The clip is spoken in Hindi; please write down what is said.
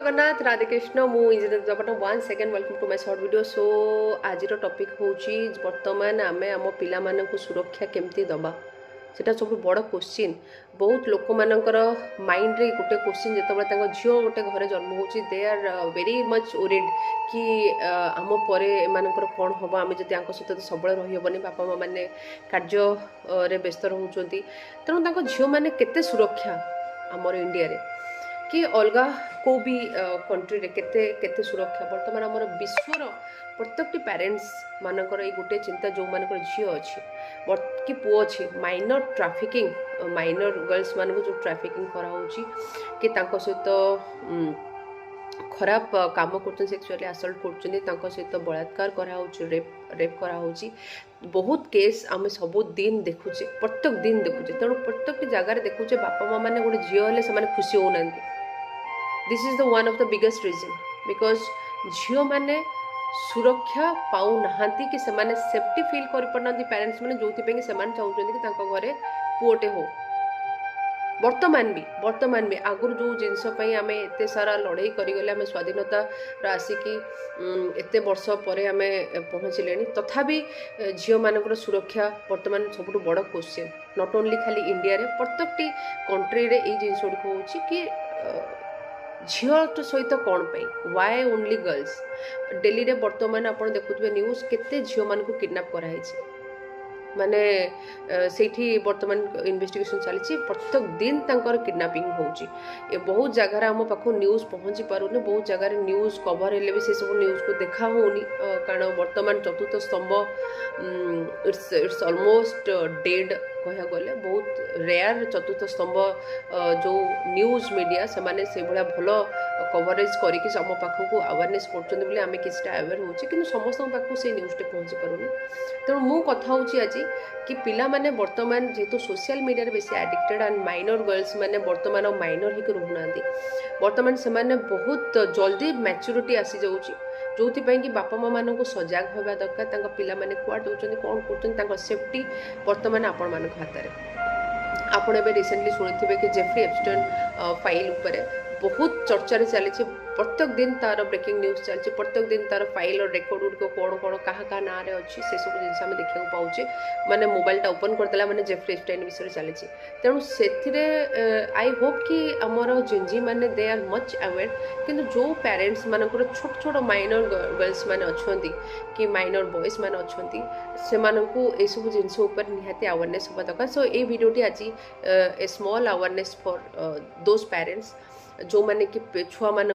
जगन्नाथ राधे कृष्ण मु जपट 1 second welcome to my short video. So आज टॉपिक होची वर्तमान आमे आम पिला मानक सुरक्षा केमती दबा सेटा सब बड़ क्वेश्चन। बहुत लोक मानकर माइंड रे गोटे क्वेश्चन जिते झील गोटे घरे जन्म होची दे आर वेरी मच ओरिड कि आम पर एमानकर कौन हम आम जब सहित सब रहीहबनी बापा माँ मैंने कार्य रे व्यस्त रोचंती तेणु झील मैंने केते सुरक्षा आमर इंडिया रे कि अलग को भी कंट्री रे केते केते सुरक्षा बर्तमान आमर विश्वर प्रत्येक पेरेंट्स मानकर ये गोटे चिंता जो मानकर झील अच्छी कि पुओ अच्छी माइनर ट्राफिकिंग माइनर गर्ल्स मान जो ट्राफिकिंग कराऊँगी कि सहित खराब काम कर सेक्सुअली असल्ट कर सहित बलात्कार कराऊँ रेप कराऊँ बहुत केस आम सब दिन देखुचे प्रत्येक दिन देखुचे तेणु प्रत्येक जगार देखुचे बापा माँ मैंने गोटे झील हेल्ले से खुशी होना। This is the one of the biggest reason because झील मैंने सुरक्षा पाऊ नहांती कि सेमाने सेफ्टी फील कर पारना पेरेंट्स मैंने जो चाहते कि घरे पुओटे हो। वर्तमान भी आगुरी जो जिनसपाई आम एत सारा लड़ाई करें आम स्वाधीनता आसिकी एत वर्ष पर आम पहुँचले तथापि झील मानकर सुरक्षा वर्तमान सब बड़ क्वेश्चन नॉट ओनली खाली इंडिया रे प्रत्येक कंट्री रे ये जिन गुड़िक हो कि झील सहित कौन पाई वाई ओनली गर्ल्स डेली रे वर्तमान आप देखुए न्यूज केते झील मान किडनैप कराई माने सेठी वर्तमान इन्वेस्टिगेशन चली प्रत्येक दिन तंकर किडनैपिंग होची बहुत जगह आम पाख न्यूज पहुँची पारुनी बहुत जगह न्यूज कवर हेले भी से सब न्यूज को देखा होनी कारण वर्तमान चतुर्थ स्तंभ इट्स ऑलमोस्ट डेड कह गले बहुत रेयर चतुर्थ स्तंभ जो न्यूज मीडिया से माने से भला भल कवरेज करके सम पाखक अवेयरनेस कर आम किसी अवेयर होचे कि समस्त पाखक से न्यूजटे पहुँची पारुनी। तेणु मु कथा होची आज कि पिला माने वर्तमान जेहेतु सोशल मीडिया बेसी एडिक्टेड एंड माइनर गर्ल्स माने वर्तमान माइनर ही रोना वर्तमान से माने बहुत जल्दी मैच्योरिटी आसी जाऊँगी जो कि बापा माँ मान सजग होगा दरकार पिला माने कुआ दौरान कौन कर सेफ्टी वर्तमान आपण मान हाथ में। आपड़ ए रिसेंटली शुणी कि जेफ्री एप्स्टाइन फाइल उपरे बहुत चर्चा चली प्रत्येक दिन तार ब्रेकिंग न्यूज चलती प्रत्येक दिन तार फाइल और रेकर्ड गुड़िक कौन कौन क्या ना अच्छी से सब जिन देखा पाचे माने मोबाइलटा ओपन करदेला माने जेफ्री एप्स्टाइन विषय चली तेणु से आई होप कि आमर जिंजी मैंने दे आर मच अवेयर किंतु जो पेरेंट्स मानकर छोट छोट माइनर गर्ल्स मैंने अच्छा कि माइनर बॉयज मैंने अच्छा से सब जिनस निहाती अवेयरनेस होगा दरकार। सो ये वीडियोटी आज a small awareness for those parents जो माने कि छुआ मान